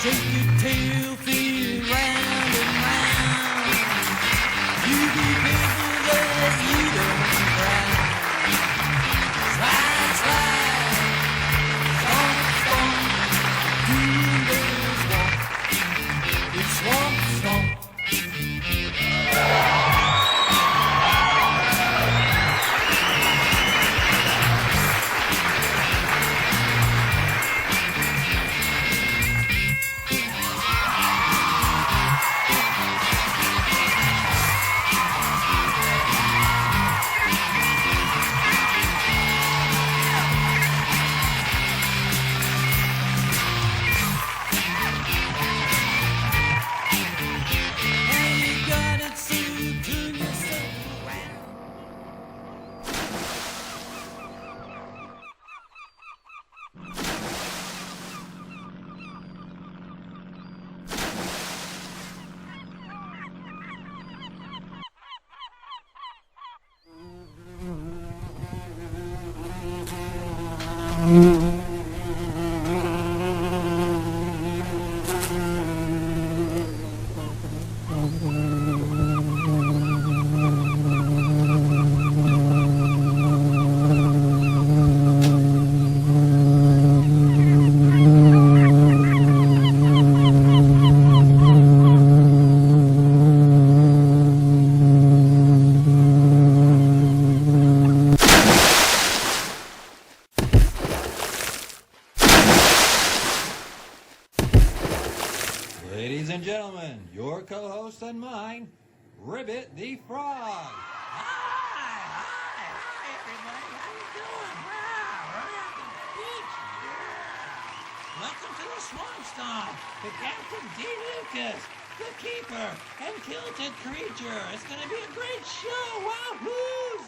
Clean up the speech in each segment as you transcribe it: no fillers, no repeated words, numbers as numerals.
Shake your tail fin round and round. You be careful that you don't drown. Slide, slide, stomp, stomp. Doing the swamp. It's swamp, stomp. Ladies and gentlemen, your co-host and mine, Ribbit the Frog. Hi, everybody. How you doing? Wow, right at the beach. Yeah. Welcome to the Swamp Stomp with Captain D. Lucas, the Keeper, and Kilted Creature. It's going to be a great show. Wahoo!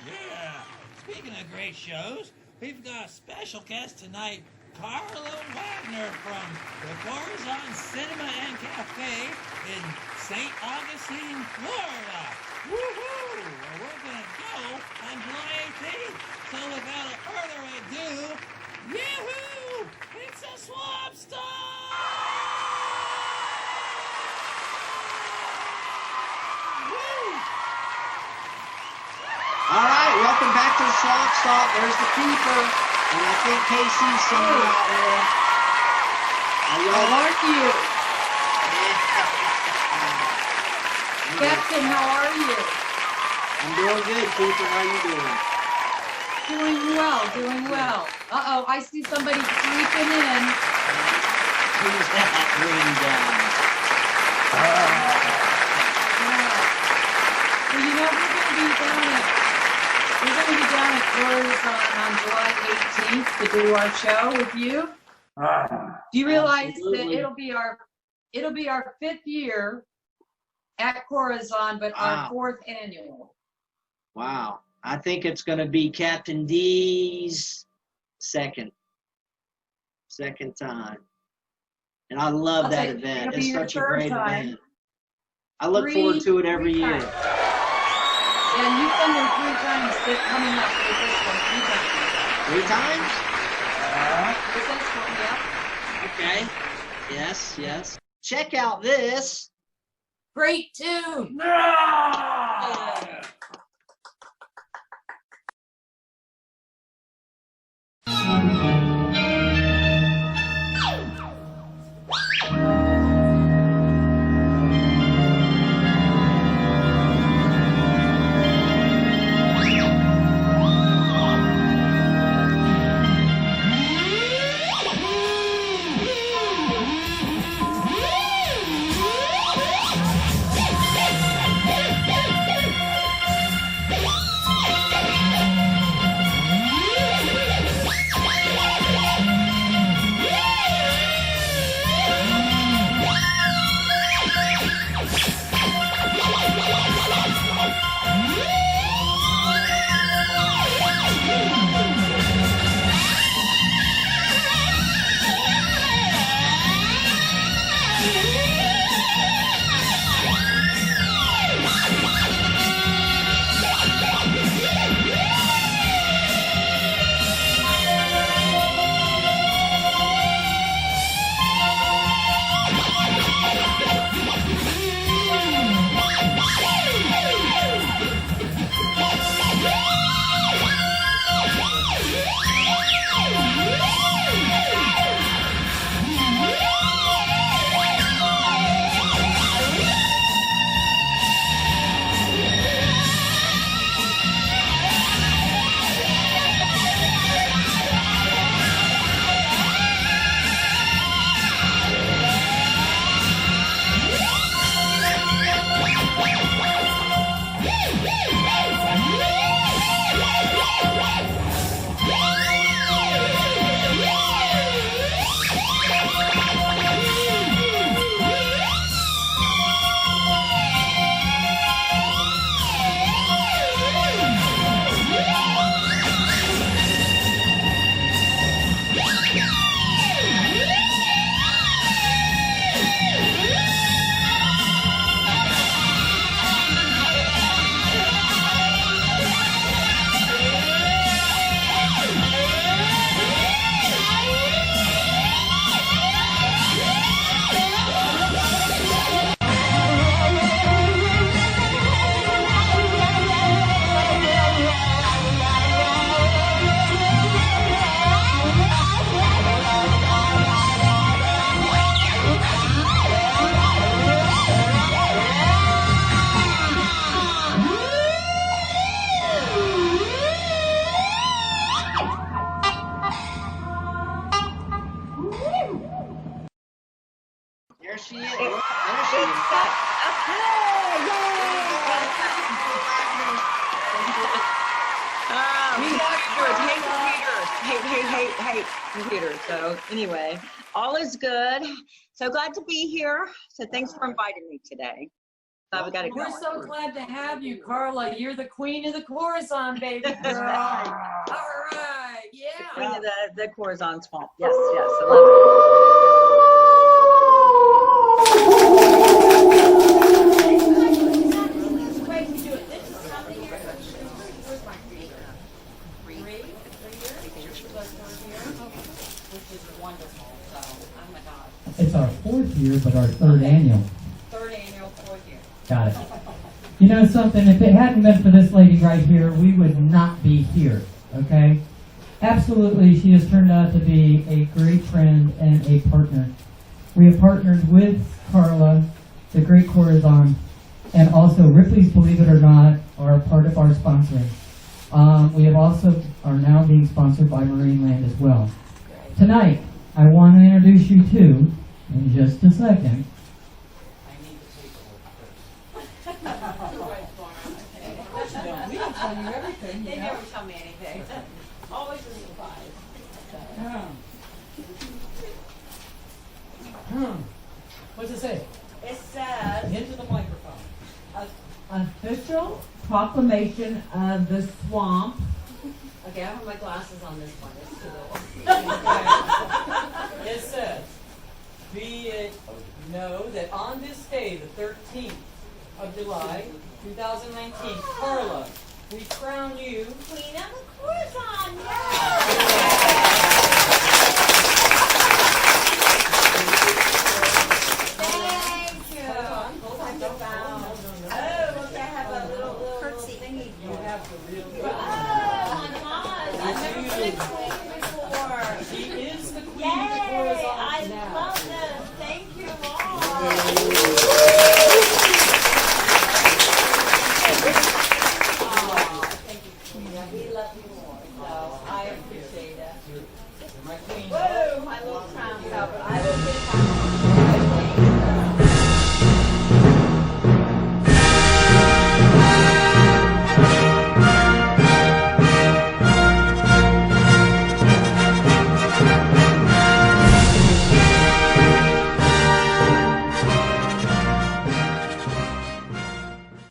Yeah. Speaking of great shows, we've got a special guest tonight, Carla Wagner from the Corazon Cinema and Cafe in St. Augustine, Florida. Woohoo! Well, we're going to go on July 18th. So without further ado, yahoo! It's a Swamp Stomp! Woo! All right, welcome back to the Swamp Stomp. There's the Keeper. And I think Casey's somewhere out there. How are you? Captain, how are you? I'm doing good, Keeper. How you doing? Doing well. Uh-oh, I see somebody creeping in. Who's that green down? Well, you know, we're going to be down at Corazon on July 18th to do our show with you. Do you realize that it'll be our 5th year at Corazon, but our 4th annual? Wow. I think it's going to be Captain D's second time. And I love that event. It's such a great event. I look forward to it every year. Yeah, you've been there 3 times, but coming up with this one 3 times. 3 times? With this one, yeah. Okay. Yes. Check out this. Great tune. There she is. It- There she is. Hey, computer. So anyway, all is good. So glad to be here. So thanks for inviting me today. Glad we got it We're going. so glad to have you, Carla. You're the queen of the Corazon, baby girl. That's right. All right, yeah. Queen of the Corazon Swamp. Yes, yes, I love It's our 4th year, but our 3rd annual. Third annual, 4th year. Got it. You know something, if it hadn't been for this lady right here, we would not be here, okay? Absolutely, she has turned out to be a great friend and a partner. We have partnered with Carla, the Great Corazon, and also Ripley's Believe It or Not are a part of our sponsoring. We have also are now being sponsored by Marineland as well. Tonight, I want to introduce you to, in just a second, We don't tell you everything, They never tell me anything. Always a surprise. what's it say? It says, Into the microphone. Official proclamation of the swamp. okay, I have my glasses on this one. It's too little. It says, be it know that on this day, the 13th of July, 2019, Carla, we crown you Queen of the Corazon, Thank you. Hold on, don't bow. Oh, okay, I have a little thingy. you have the real Oh, I've never been a queen before. She is the Queen Yay! of the Corazon I now. love this. Thank you all. We love you more, so I appreciate it. My queen. Whoa, my little crown cover. I will get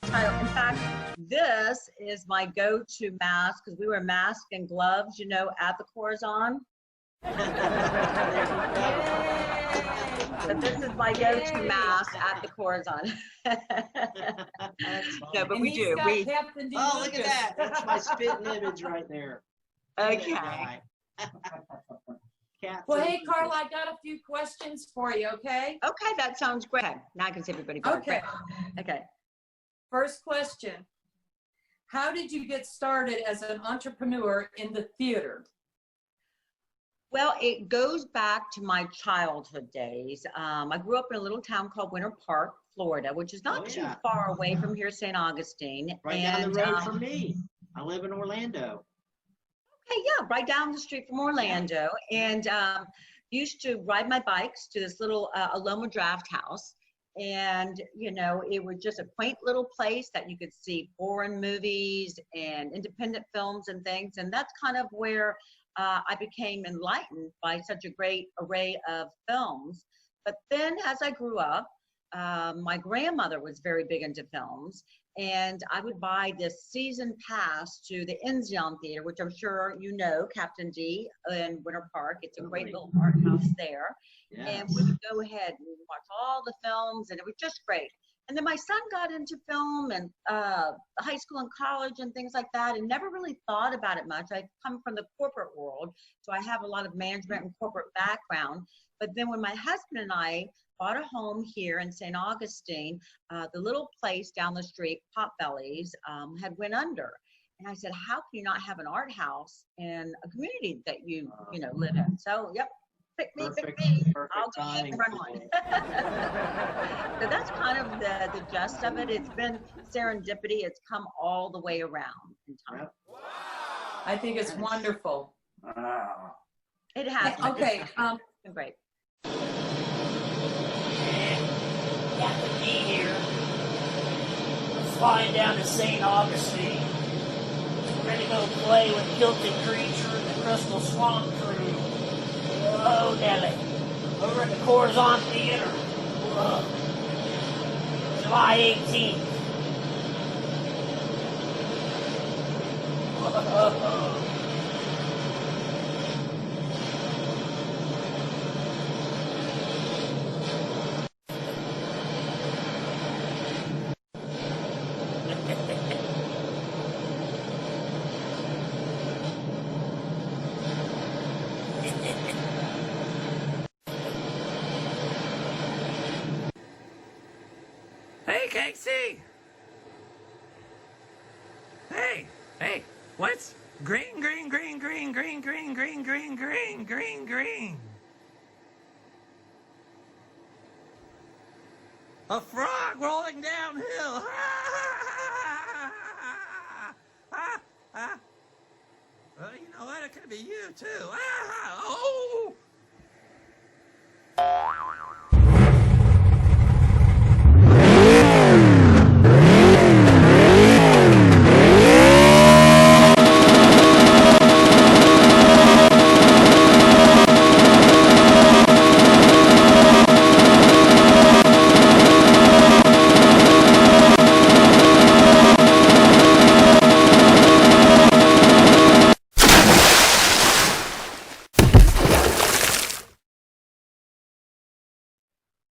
In fact, this is my go-to mask because we wear masks and gloves, you know, at the Corazon. But this is my go-to mask at the Corazon. No, but we do. We Captain D. Oh, look at Lucas. that. That's my spitting image right there. Look at okay. that guy. Captain Well, hey, Lucas. Carla, I got a few questions for you, okay? Okay, that sounds great. Okay, now I can see everybody better. Okay. Great. Okay. First question. How did you get started as an entrepreneur in the theater? Well, it goes back to my childhood days. I grew up in a little town called Winter Park, Florida, which is not too far away from here, St. Augustine. Right down the road from me. I live in Orlando. Okay, yeah, right down the street from Orlando. And used to ride my bikes to this little Aloma Draft House. And, you know, it was just a quaint little place that you could see foreign movies and independent films and things. And that's kind of where I became enlightened by such a great array of films. But then as I grew up, my grandmother was very big into films. And I would buy this season pass to the Enzion Theater, which I'm sure you know, Captain D in Winter Park. It's a great little art house there. Yes. And we would go ahead and watch all the films, and it was just great. And then my son got into film and high school and college and things like that, and never really thought about it much. I come from the corporate world, so I have a lot of management and corporate background. But then when my husband and I bought a home here in St. Augustine, the little place down the street, Potbelly's, had went under. And I said, how can you not have an art house in a community that you know, live in? So, yep. Pick me, Perfect I'll go ahead and run one. So that's kind of the gist of it. It's been serendipity. It's come all the way around in time. I think it's wonderful. It has. Okay. It's been great. Captain D here. Flying down to St. Augustine. We're gonna go play with Kilted Creature and the Crystal Swamp crew. Oh, Nelly. Over at the Corazon Theater. July 18th. Hey, Casey! Hey, what's green? A frog rolling downhill. Well, you know what? It could be you, too. Oh!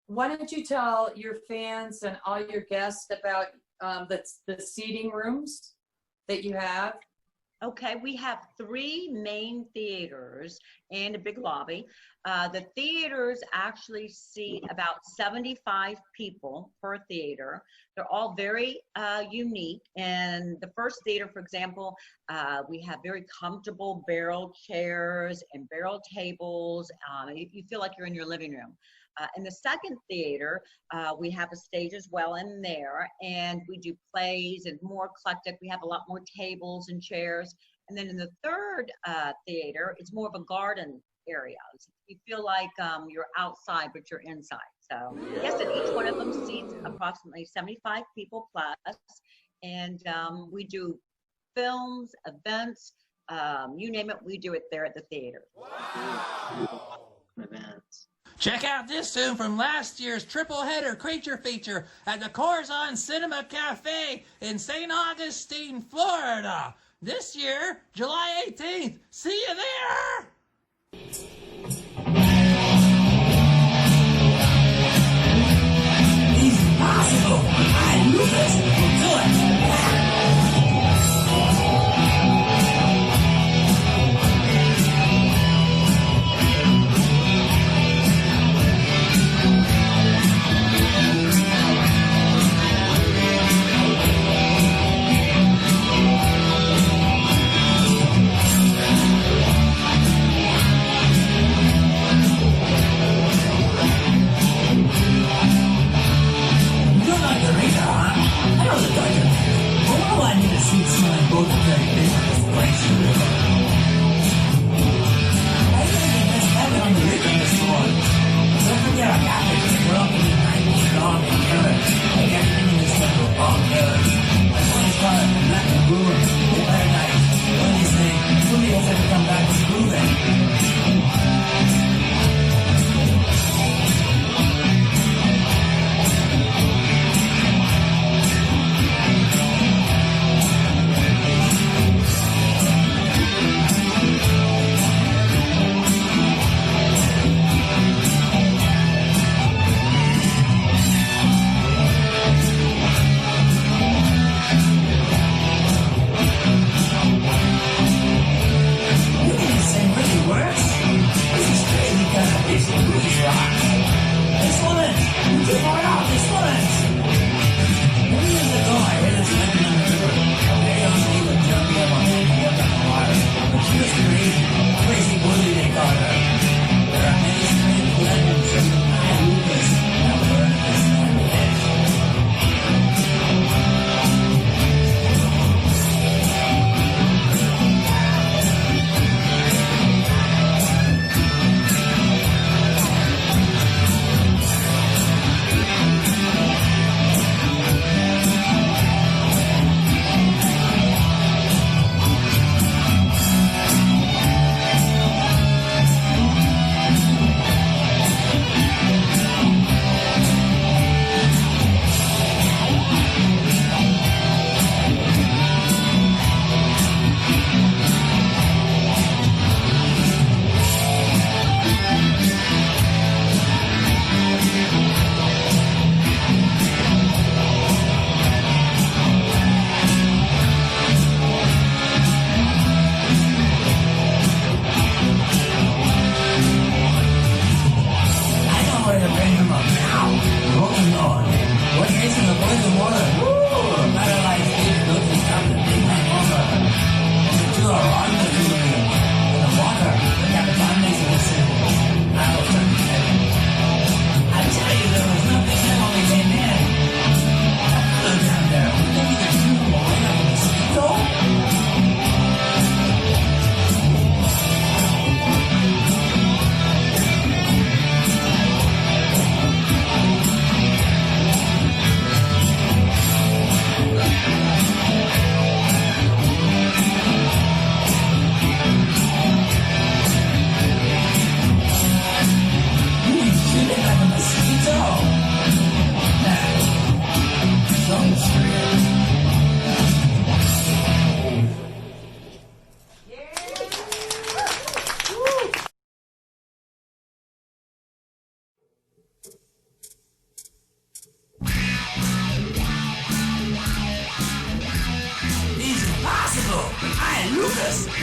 Why don't you tell your fans and all your guests about the seating rooms that you have? Okay, we have 3 main theaters and a big lobby. The theaters actually seat about 75 people per theater. They're all very unique. And the first theater, for example, we have very comfortable barrel chairs and barrel tables. You feel like you're in your living room. In the second theater, we have a stage as well in there, and we do plays and more eclectic. We have a lot more tables and chairs. And then in the third theater, it's more of a garden area. You feel like you're outside, but you're inside. So yes, and each one of them seats approximately 75 people plus. And we do films, events, you name it, we do it there at the theater. Wow. Events. Check out this tune from last year's triple header creature feature at the Corazon Cinema Cafe in St. Augustine, Florida. This year, July 18th. See you there! It's possible. I knew this. We'll do it.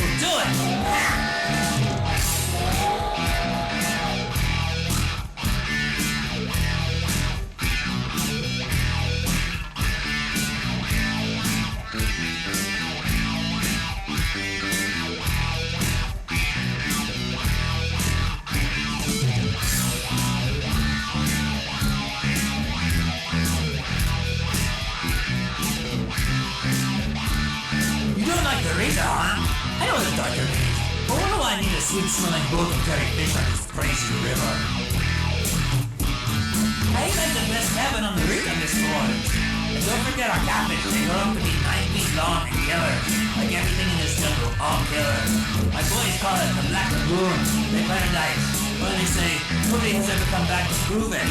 We'll do it. You don't like the Rita, huh? I know the darker meat. But what do I need a sweet-smelling golden curry fish on this crazy river? I ain't like the best cabin on the rig on this voyage. And don't forget our catfish, they grow up to be 9 feet long and killers. Like everything in this jungle, all killers. My boys call it the Black Lagoon. They paradise. Well, they say, nobody has ever come back to prove it.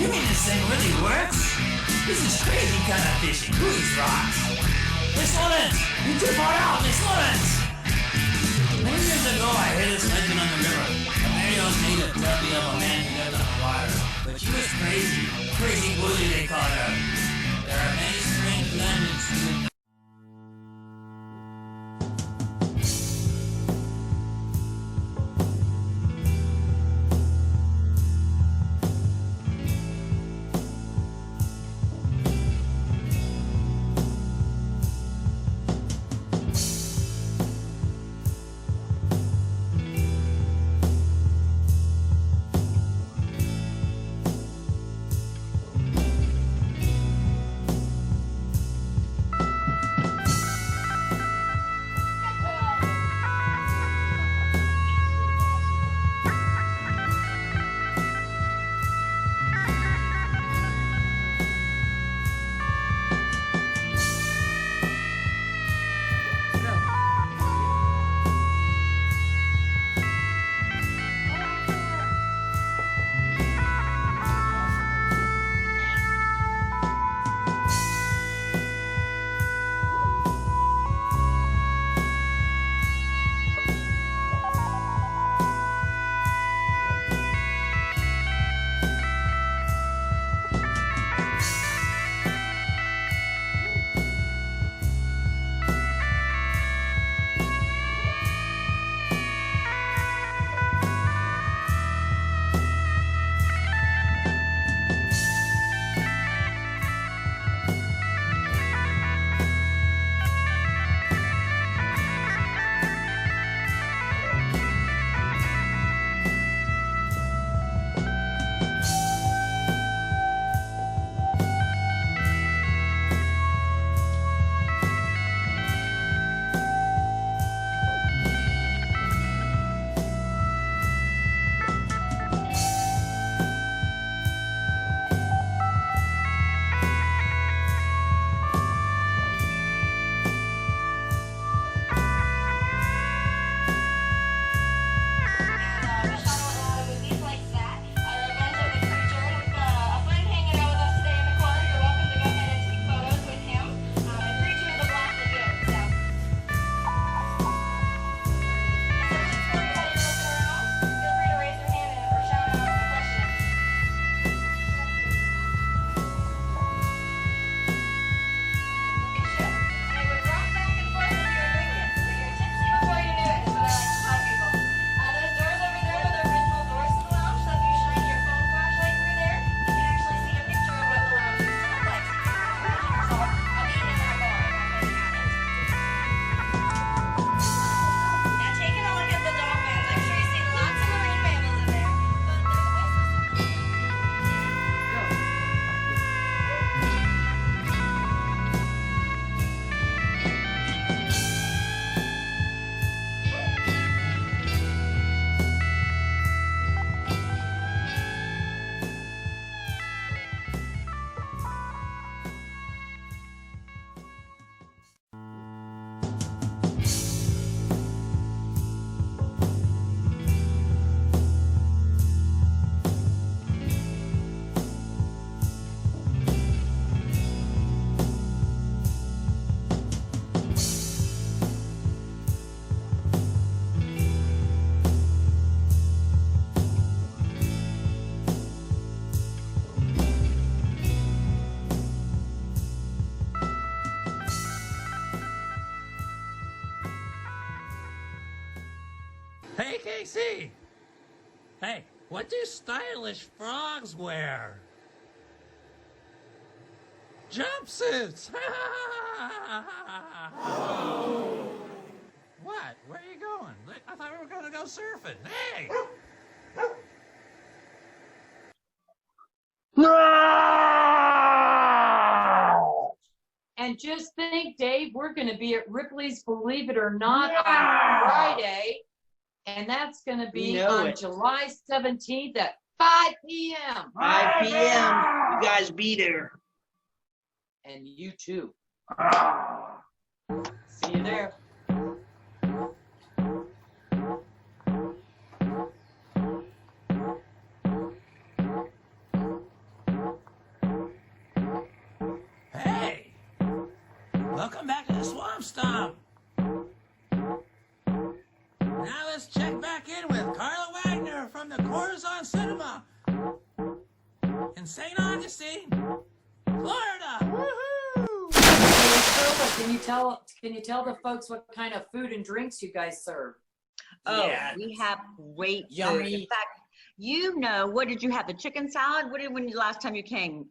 You mean this thing really works? This is crazy kind of fishing. Who eats rocks? Miss Lawrence! You're too far out, Miss Lawrence! Many years ago, I heard this legend on the river. A Mario's native tell me of a man who lived on the water. But she was crazy. Crazy bully, they called her. There are many strange legends to I see. Hey, what do stylish frogs wear? Jumpsuits! What? Where are you going? I thought we were going to go surfing. Hey! And just think, Dave, we're going to be at Ripley's Believe It or Not on Friday. And that's going to be on July 17th at 5 p.m. 5 p.m. You guys be there. And you too. See you there. Hey! Welcome back to the Swamp Stomp. Now let's check back in with Carla Wagner from the Corazon Cinema in St. Augustine, Florida. Woohoo! Carla, can you tell the folks what kind of food and drinks you guys serve? Oh, Yeah. we have great food. Yummy. In fact, you know, what did you have? The chicken salad? What did when you last time you came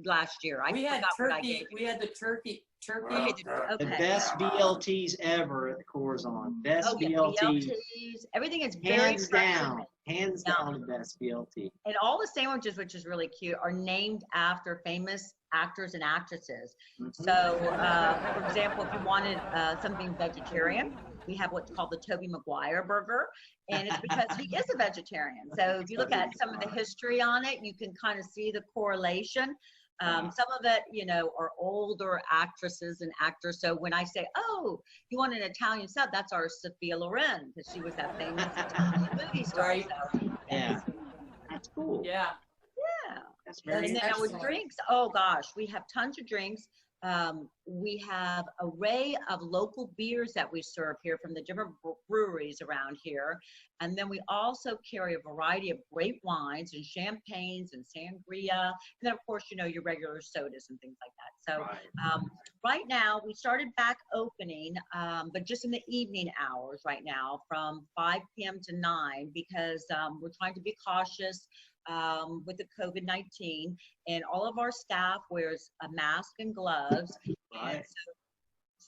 last year? We had forgot what I turkey. gave you. We had the turkey. Okay. The best BLTs ever at the Corazon. Best Oh, yeah, BLTs. BLTs. Everything is very Hands fresh. down. Hands down the best BLT. And all the sandwiches, which is really cute, are named after famous actors and actresses. So, for example, if you wanted something vegetarian, we have what's called the Tobey Maguire burger, and it's because he is a vegetarian. So if you look at some of the history on it, you can kind of see the correlation. Some of it, you know, are older actresses and actors. So when I say, oh, you want an Italian sub, that's our Sophia Loren, because she was that famous Italian movie star. Right. So, Yeah. That's cool. Yeah. yeah. That's very And then with excellent. drinks, oh gosh, we have tons of drinks. We have array of local beers that we serve here from the different breweries around here. And then we also carry a variety of great wines and champagnes and sangria. And then of course, you know, your regular sodas and things like that. So right now we started back opening, but just in the evening hours right now from 5 p.m. to 9 because we're trying to be cautious with the COVID-19, and all of our staff wears a mask and gloves, and so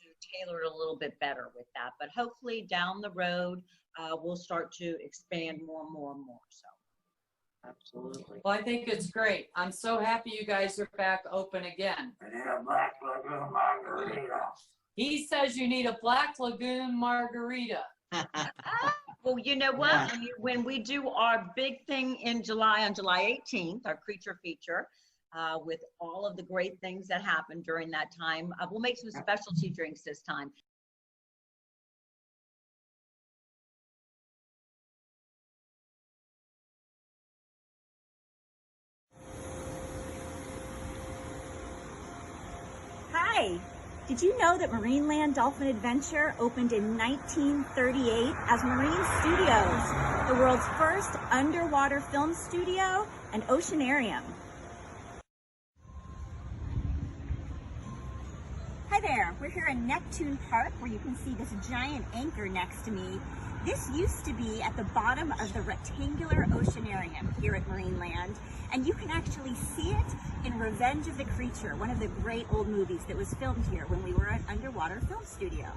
to tailor it a little bit better with that. But hopefully down the road, we'll start to expand more and more and more. So. Absolutely. Well, I think it's great. I'm so happy you guys are back open again. He says you need a Black Lagoon margarita. Well, you know what? When we do our big thing in July, on July 18th, our creature feature, with all of the great things that happened during that time, we'll make some specialty drinks this time. Hi! Did you know that Marineland Dolphin Adventure opened in 1938 as Marine Studios, the world's first underwater film studio and oceanarium? Hi there, we're here in Neptune Park where you can see this giant anchor next to me. This used to be at the bottom of the rectangular oceanarium here at Marineland, and you can actually see it in Revenge of the Creature, one of the great old movies that was filmed here when we were an underwater film studio.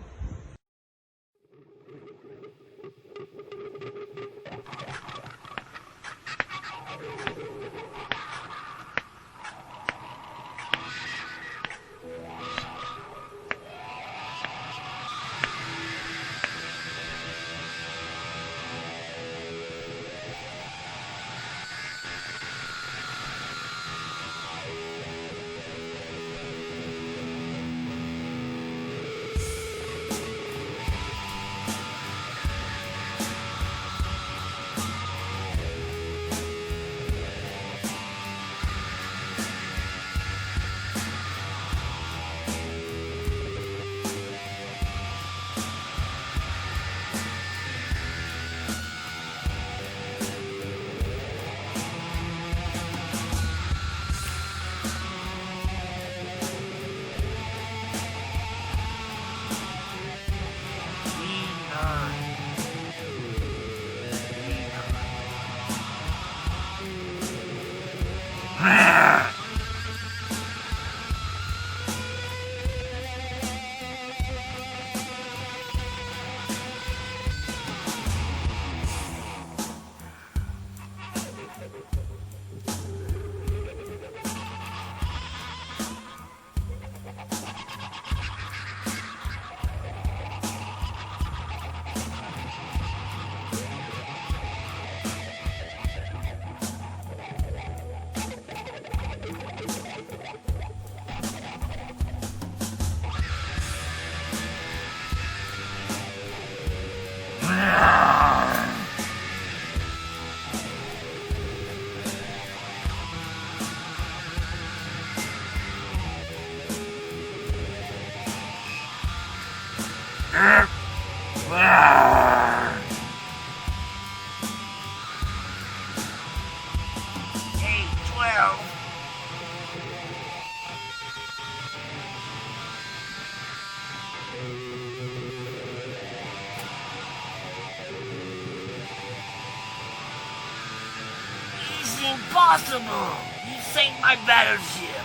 It's impossible! You sank my battleship!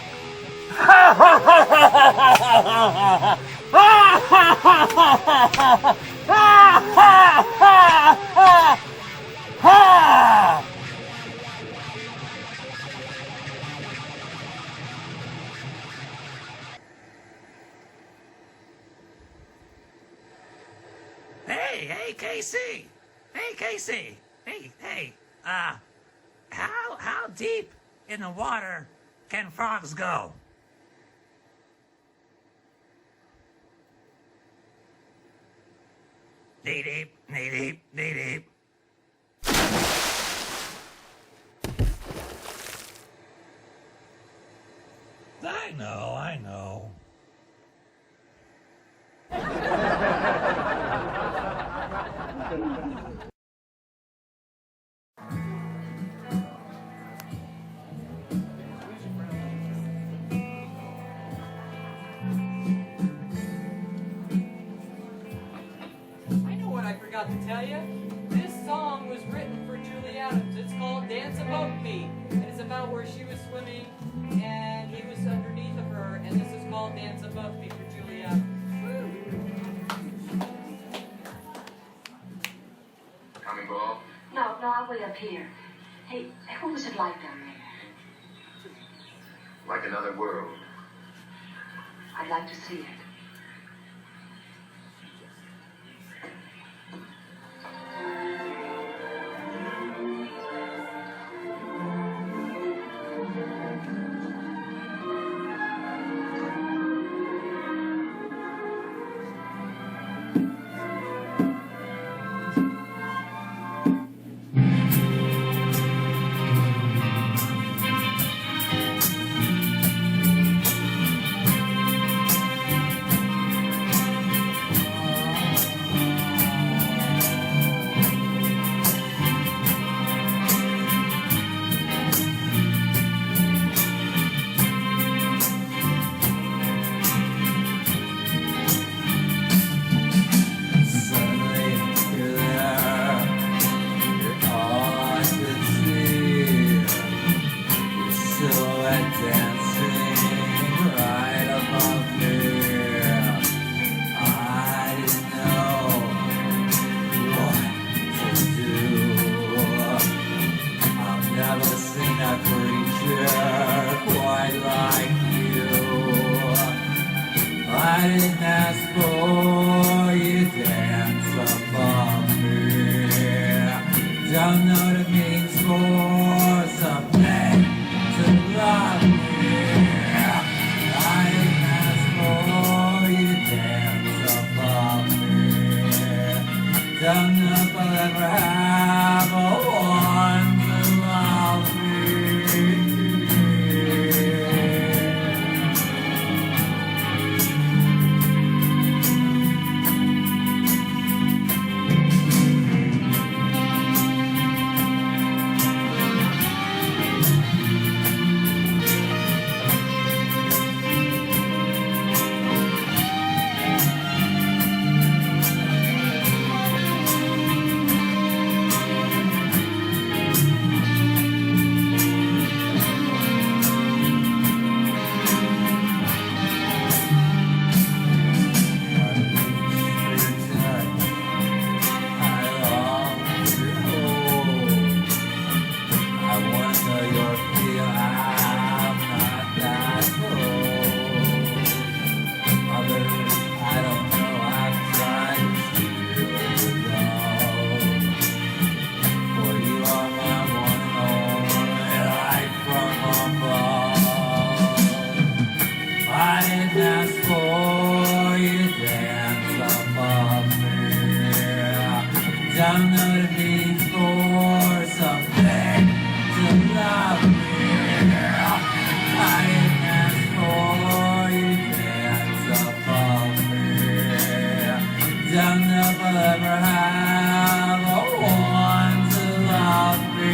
Hey, Casey! Hey, Casey! Hey, how deep in the water can frogs go? Knee deep, knee deep, knee deep. I know. I know what I forgot to tell you. This song was written for Julie Adams. It's called Dance Above Me. And it's about where she was swimming and he was underneath of her. And this is called Dance Above Me for Julie Adams. Coming, Bob? No, I'll wait up here. Hey, what was it like down there? Like another world. I'd like to see it. feel I'm not that cold. Others, I don't know, I've tried to steer wrong. For you are my one and only light from above. I didn't ask for you to dance above me. Don't know the need for something to love me. I didn't ask for you to dance above me. Don't know if I'll ever have a one to love me.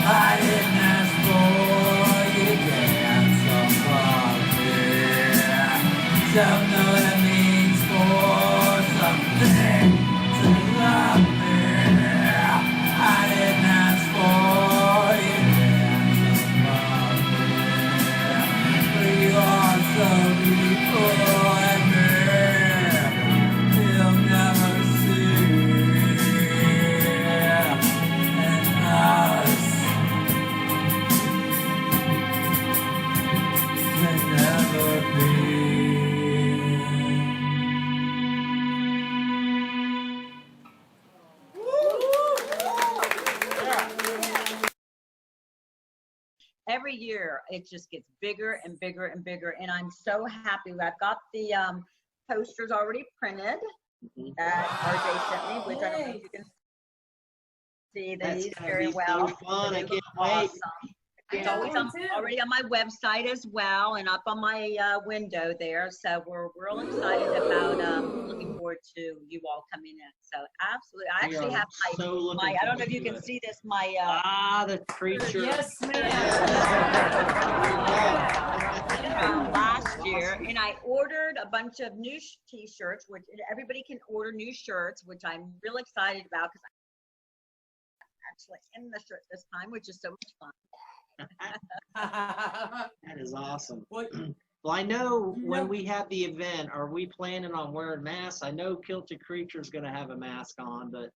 I didn't ask for you to dance above me. Don't know what it means for something to love me. I didn't ask for you to dance above me. But you are so beautiful and you'll never see. And us can never be. Every year it just gets bigger and bigger and bigger, and I'm so happy. I've got the posters already printed that RJ sent me, which I don't know if you can see That's these gonna very be well. so fun. I They can't look wait. awesome. It's always already on my website as well, and up on my window there. So we're real excited about looking forward to you all coming in. So absolutely, I We actually are have so looking my I don't know if you forward can to see this, my the creature. Yes, ma'am. last year, and I ordered a bunch of new t-shirts, which everybody can order new shirts, which I'm real excited about because I'm actually in the shirt this time, which is so much fun. That is awesome. Well, I know when we have the event, are we planning on wearing masks? I know Kilted Creature's going to have a mask on, but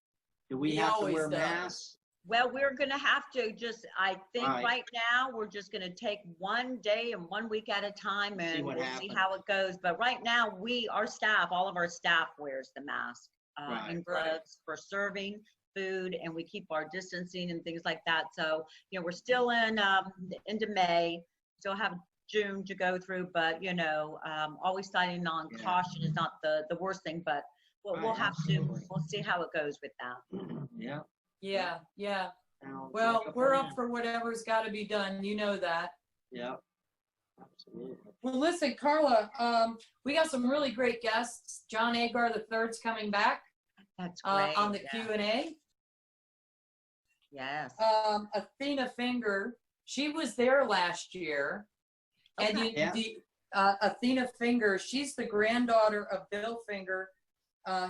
do we He have to always wear does. masks? Well, we're going to have to I think Right. right now we're just going to take one day and 1 week at a time, and what we'll see happens. how it goes. But right now, our staff, all of our staff wears the mask Right. and gloves for serving food, and we keep our distancing and things like that. So, we're still in the end of May, still have June to go through, but, always citing on caution is not the worst thing, but we'll Right, have absolutely. we'll see how it goes with that. Yeah. Yeah. Sounds Well, like a we're plan. up for whatever's got to be done. You know that. Yeah. Absolutely. Well, listen, Carla, we got some really great guests. John Agar III's coming back That's great. on the yeah. Q&A. Yes. Athena Finger, she was there last year. And Okay. Athena Finger, she's the granddaughter of Bill Finger.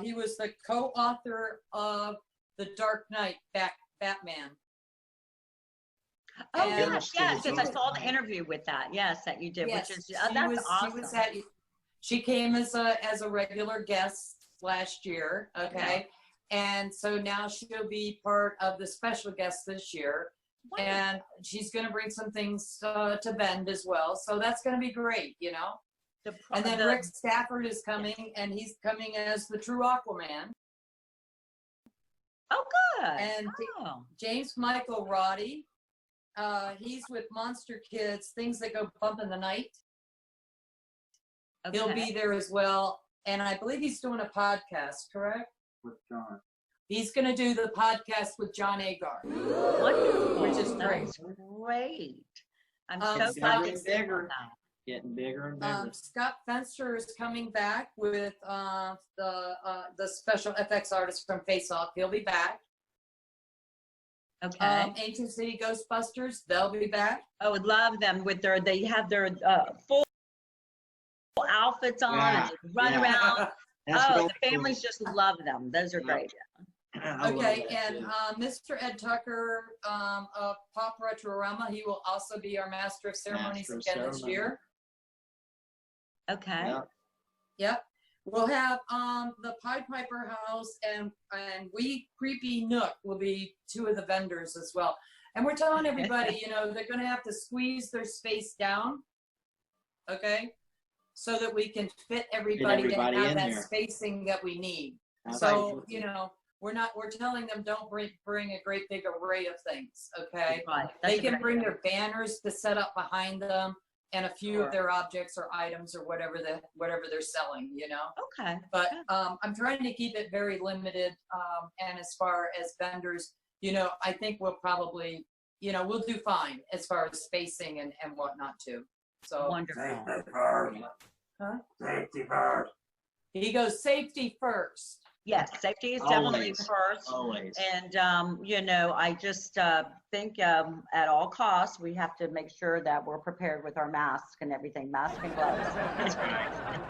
He was the co-author of The Dark Knight, Batman. Oh, And- yes, I saw the interview with that. Yes, that you did, Yes, which is she that's was- awesome. she came as a regular guest last year, okay? And so now she'll be part of the special guest this year. Wonderful. And she's going to bring some things to Bend as well. So that's going to be great, And then Rick Stafford is coming, and he's coming as the true Aquaman. Oh, good. And James Michael Roddy, he's with Monster Kids, Things That Go Bump in the Night. He'll be there as well. And I believe he's doing a podcast, correct? With John. He's going to do the podcast with John Agar. Wonderful. Which is great. That's great. I'm so It's glad getting to see bigger. that. Getting bigger and bigger. Scott Fenster is coming back with the special FX artist from Face Off. He'll be back. Okay. Ancient City Ghostbusters, they'll be back. I would love them with they have their full outfits on and they run around. The families just love them. Those are great. Okay, and Mr. Ed Tucker of Pop Retrorama, he will also be our Master of Ceremonies again this year. Okay. Yep. We'll have the Pied Piper House and Wee Creepy Nook will be two of the vendors as well. And we're telling everybody, they're going to have to squeeze their space down, okay, so that we can fit everybody and have that spacing that we need. So, we're telling them don't bring a great big array of things, okay? Right. They can bring their banners to set up behind them and a few of their objects or items or whatever they're selling, Okay. But I'm trying to keep it very limited. And as far as vendors, I think we'll probably, we'll do fine as far as spacing and whatnot too. So wonderful. Huh? Safety first. He goes safety first. Yes, safety is definitely first. Always. And, I just think at all costs, we have to make sure that we're prepared with our masks and everything, mask and gloves.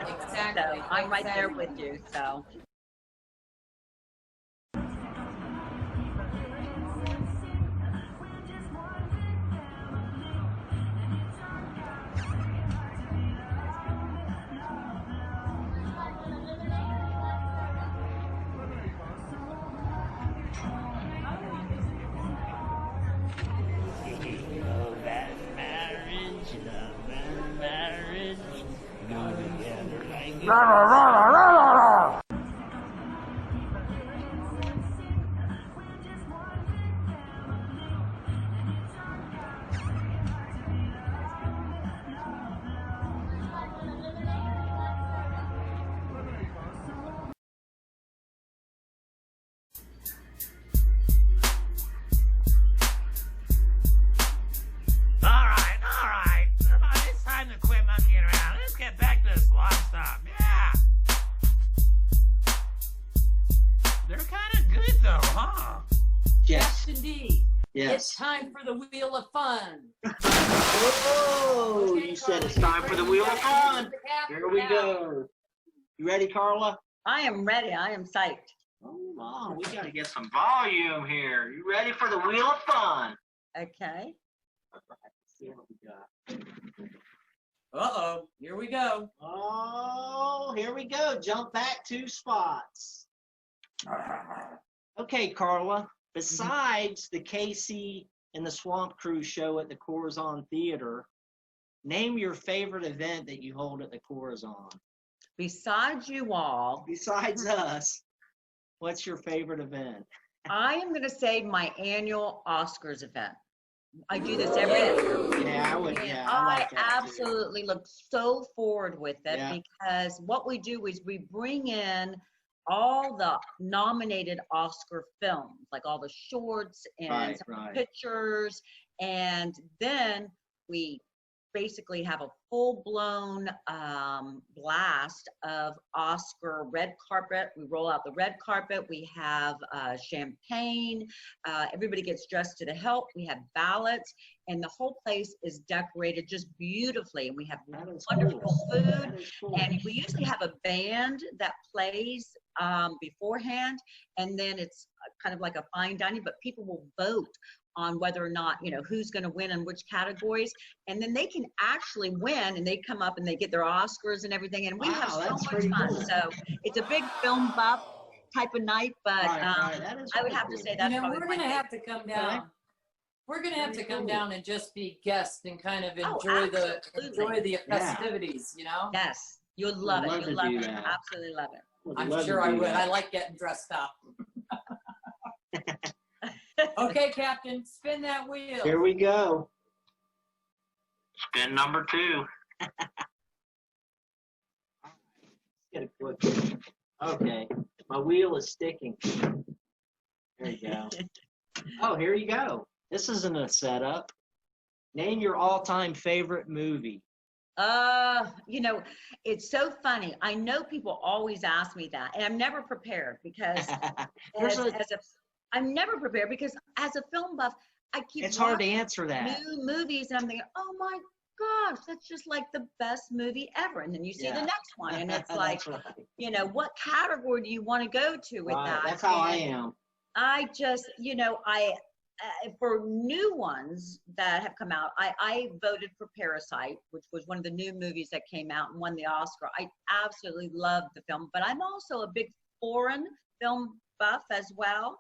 Exactly. So I'm right there with you, so. It's time for the Wheel of Fun. Oh, you said it's time for the Wheel of Fun. Here we go. You ready, Carla? I am ready. I am psyched. Hold on. We got to get some volume here. You ready for the Wheel of Fun? Okay. All right. Let's see what we got. Uh-oh. Here we go. Oh, here we go. Jump back 2 spots. Okay, Carla. Besides the Casey and the Swamp Crew show at the Corazon Theater, name your favorite event that you hold at the Corazon. Besides you all. Besides us, what's your favorite event? I am going to say my annual Oscars event. I do this every year. Yeah, I would. Yeah, I like that absolutely look so forward with it Yeah. because what we do is we bring in all the nominated Oscar films, like all the shorts and some pictures, and then we basically have a full-blown blast of Oscar red carpet. We roll out the red carpet. We have champagne. Everybody gets dressed to the hilt. We have ballots, and the whole place is decorated just beautifully. And we have wonderful food, and we usually have a band that plays beforehand, and then it's kind of like a fine dining, but people will vote on whether or not, who's going to win in which categories. And then they can actually win, and they come up and they get their Oscars and everything. And we have so much fun. Cool. So it's a big film buff type of night, but I would have to say that's probably we're going to have to come down We're gonna have to come down and just be guests and kind of Oh, enjoy the absolutely. festivities, you know? Yes, you'll love it. love You'll to love do it. that. Absolutely love it. Would I'm love to sure I do would. that. I like getting dressed up. Okay, Captain, spin that wheel. Here we go. Spin number 2. Get a quick one. Okay, my wheel is sticking. There you go. Oh, here you go. This isn't a setup. Name your all-time favorite movie. You know, it's so funny. I know people always ask me that, and I'm never prepared because I'm never prepared because as a film buff, I keep It's hard to watching answer that. new movies, and I'm thinking, oh my gosh, that's just like the best movie ever. And then you see Yeah. the next one, and it's That's like, right. you know, what category do you want to go to with Right, that? that's how I And am. I just, you know, for new ones that have come out, I voted for Parasite, which was one of the new movies that came out and won the Oscar. I absolutely love the film, but I'm also a big foreign film buff as well.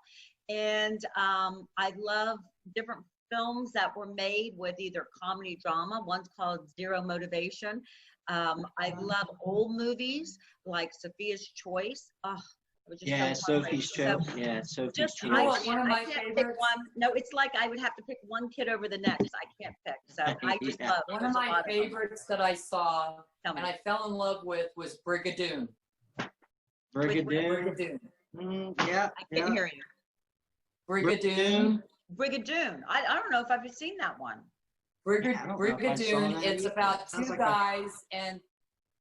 And I love different films that were made with either comedy drama. One's called Zero Motivation. I love old movies like Sophia's Choice. Oh, it was just Yeah, so Sophie's funny. Choice. Yeah, Sophie's Just Choice. You know what, one of I my can't pick favorites? one. No, it's like I would have to pick one kid over the next. I can't pick. So I just Yeah. love. One there's of a my lot them. favorites that I saw Tell me. and I fell in love with was Brigadoon. Brigadoon. Brigadoon. Yeah. I can't hear you. Brigadoon. Brigadoon. I don't know if I've seen that one. Yeah, I don't know if I saw Brigadoon. that It's either. about Sounds two like a- guys and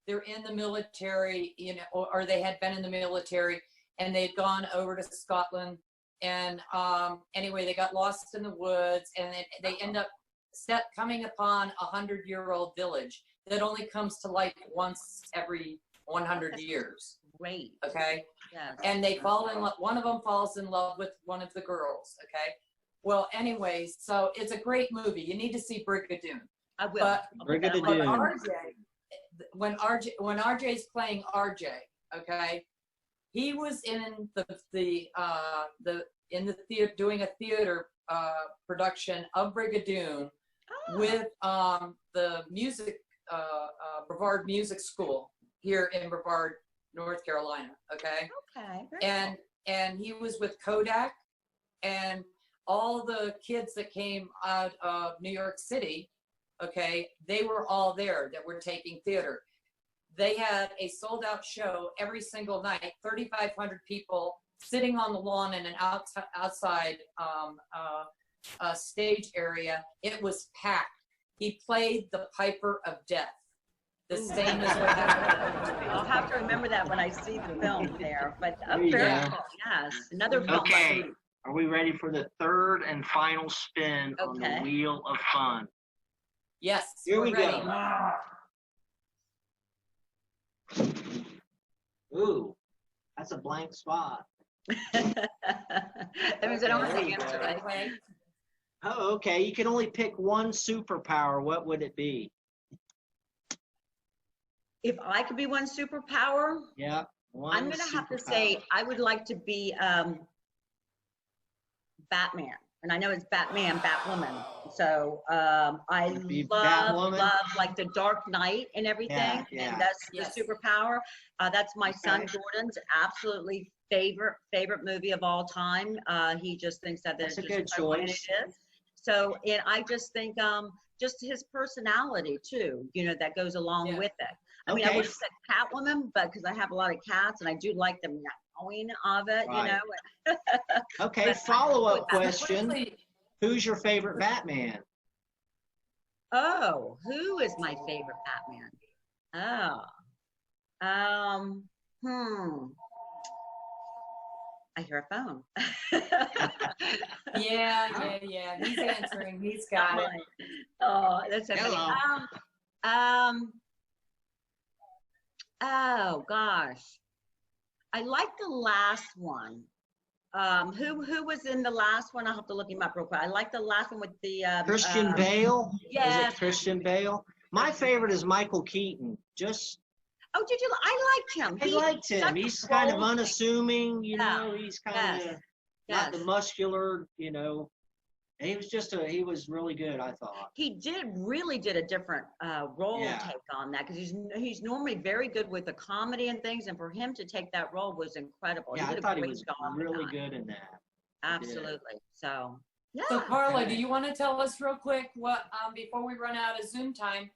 they're in the military, you know, or they had been in the military and they'd gone over to Scotland. And anyway, they got lost in the woods and they end up coming upon a 100-year-old village that only comes to life once every 100 years. Great. Okay. Yes. And they fall in love. One of them falls in love with one of the girls. Okay. Well, anyway, so it's a great movie. You need to see Brigadoon. I will. But I'll put that on my Brigadoon. list. when RJ's playing RJ, okay, he was in the theater doing a theater production of Brigadoon with the music Brevard Music School here in Brevard, North Carolina. Okay. Okay. And he was with Kodak and all the kids that came out of New York City, okay, they were all there that were taking theater. They had a sold out show every single night, 3,500 people sitting on the lawn in an outside stage area. It was packed. He played the Piper of Death. The same as what happened. I'll have to remember that when I see the film there. But There you very go. cool. Yes. Another film. Okay. Are we ready for the third and final spin on the Okay. Wheel of Fun? Yes, Here we're we ready. go. Ooh, that's a blank spot. That means I don't have to Okay, answer, there you right? Oh, okay. You can only pick one superpower. What would it be? If I could be one superpower, Yeah. One I'm going to have to superpower. say I would like to be Batman. And I know it's Batman, Batwoman. So I You'd be love Batwoman? like the Dark Knight and everything. Yeah, yeah. And that's Yes. the superpower. That's my son Okay. Jordan's absolutely favorite movie of all time. He just thinks that That's a just good so what it choice. is. So, and I just think just his personality too, you know, that goes along Yeah. with it. I mean, I Okay. would have said Catwoman, but because I have a lot of cats and I do like the meowing of it, Right. you know. Okay, But- follow-up question. Quickly, Who's your favorite Batman? Oh, who is my favorite Batman? Oh, I hear a phone. yeah. He's answering. He's got it. Oh, that's okay. Hello. Oh gosh, I like the last one. Who was in the last one? I'll have to look him up real quick. I like the last one with the Christian Bale? Yes. Is it Christian Bale? My favorite is Michael Keaton. Just, Oh, did you? I liked him. I liked him. such He's a kind of bold- unassuming, you Yeah. know. He's kind of Yes. not Yes. the muscular, you know. He was really good, I thought. He really did a different role Yeah. take on that, because he's normally very good with the comedy and things, and for him to take that role was incredible. Yeah, he I did a thought he great was job with really that. good in that. Absolutely. So, yeah. So Carla, do you want to tell us real quick what, before we run out of Zoom time,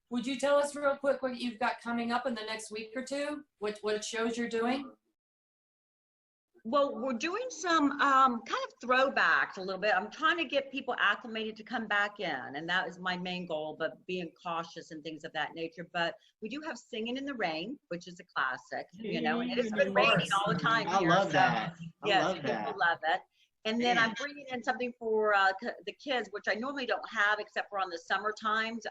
would you tell us real quick what you've got coming up in the next week or two? What shows you're doing? Well, we're doing some kind of throwbacks a little bit. I'm trying to get people acclimated to come back in, and that is my main goal, but being cautious and things of that nature. But we do have Singing in the Rain, which is a classic, you know, and it's been raining all the time I here. love so that. I yes, love people that. love it. And then I'm Man. bringing in something for the kids, which I normally don't have except for on the summer times.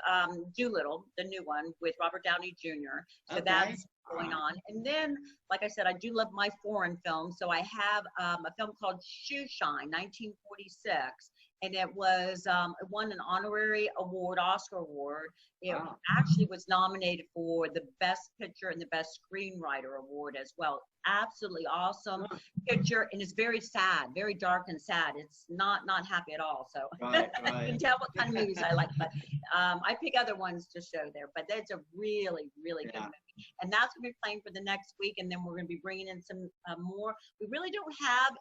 Doolittle, the new one with Robert Downey Jr. So Okay. that's going on. And then, like I said, I do love my foreign films. So I have a film called Shoe Shine, 1946. And it was, it won an honorary award, Oscar award. It Wow. actually was nominated for the Best Picture and the Best Screenwriter award as well. Absolutely awesome picture, and it's very sad, very dark and sad. It's not happy at all. So Right, you can right. tell what kind of movies I like. But I pick other ones to show there. But that's a really, really good Yeah. movie, and that's going to be playing for the next week. And then we're going to be bringing in some more. We really don't have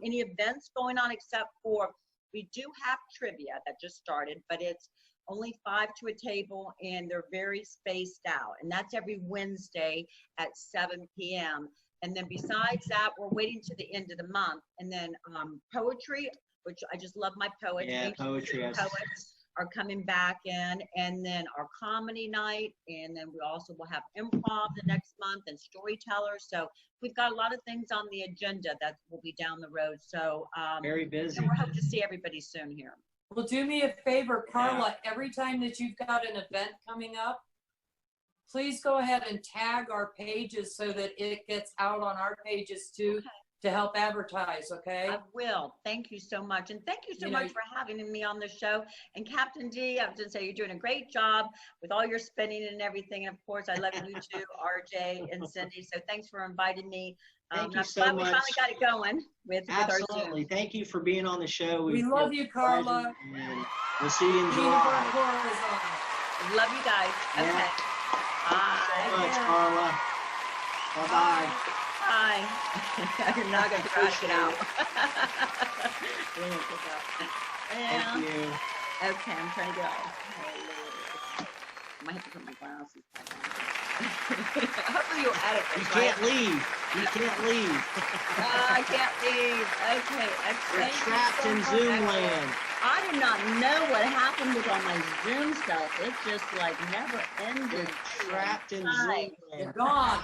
any events going on except for we do have trivia that just started, but it's only 5 to a table, and they're very spaced out. And that's every Wednesday at 7 p.m. And then besides that, we're waiting to the end of the month. And then poetry, which I just love my poets. Yeah, Ancient poetry, yes. poets are coming back in. And then our comedy night. And then we also will have improv the next month and storytellers. So we've got a lot of things on the agenda that will be down the road. So Very busy. and we're hoping to see everybody soon here. Well, do me a favor, Carla, every time that you've got an event coming up, please go ahead and tag our pages so that it gets out on our pages too, to help advertise, okay? I will. Thank you so much. And thank you so You know, much for having me on the show. And Captain D, I have to say you're doing a great job with all your spinning and everything. And of course, I love you too, RJ and Cindy. So thanks for inviting me. Thank you I'm so glad we much. finally got it going with our Zoom. Absolutely. Thank you for being on the show. We love you, Carla. And we'll see you in Tina July. Barcora is on. Love you guys. Yeah. Okay. Thank you so much, Bye. Carla. Bye-bye. Bye. You're not going to crash it out. We're gonna pick up. Yeah. Thank you. Okay, I'm trying to get off. I might have to put my glasses back on. Hopefully you'll edit this, You right? can't leave. You can't leave. I can't leave. Okay, You're trapped in Zoom land. I did not know what happened with all my Zoom stuff. It just like never ended. You're trapped in Hi. Zoom You're land. gone.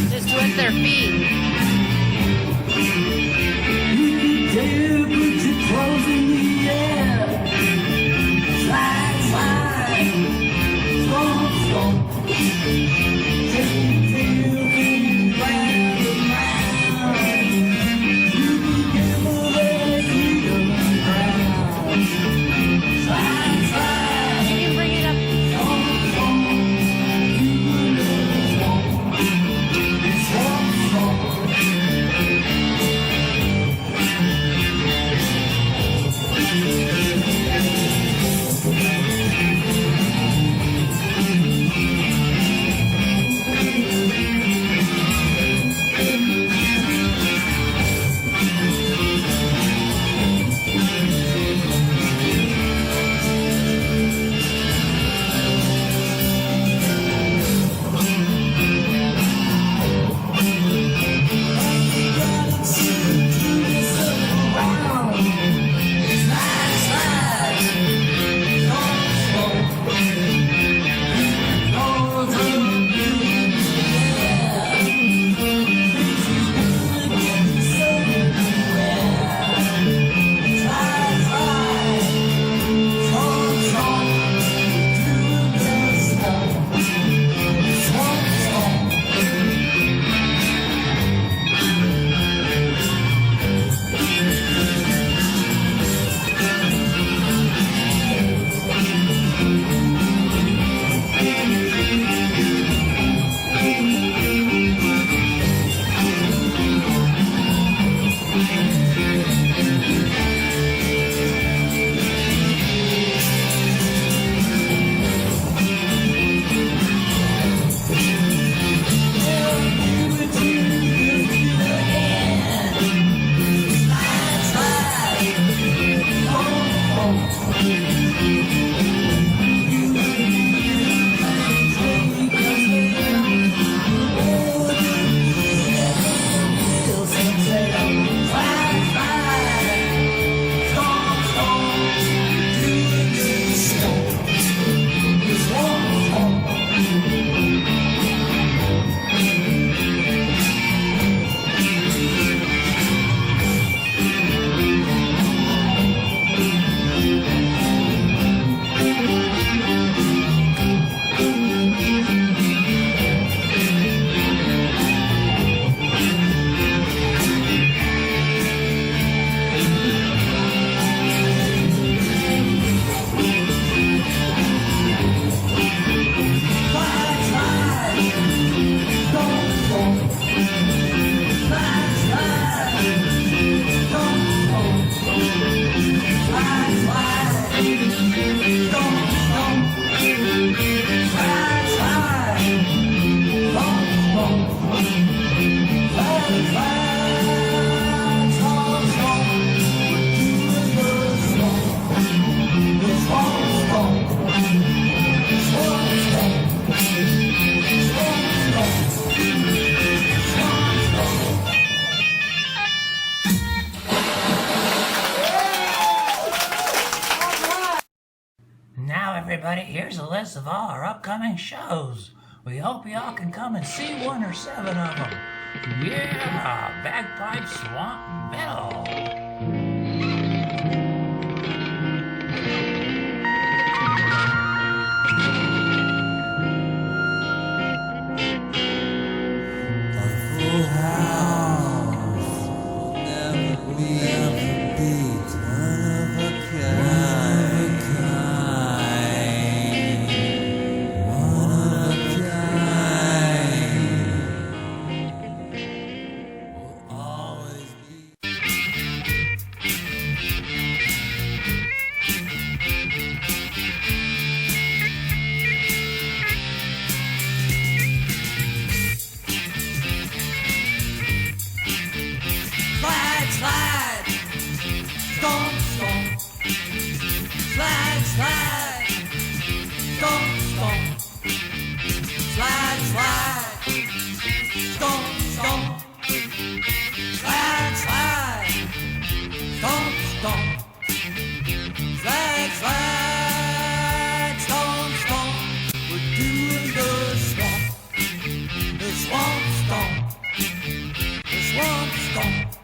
Just with their feet. Slide, slide, slump, slump. list of all our upcoming shows. We hope y'all can come and see 1 or 7 of them. Yeah, Bagpipe Swamp Metal. Slide, slide, stomp, stomp. Slide, slide, stomp, stomp. Slide, slide, stomp, stomp. Slide, slide, stomp, stomp. Slide, slide, stomp, stomp. We're doing the swamp stomp, the swamp stomp.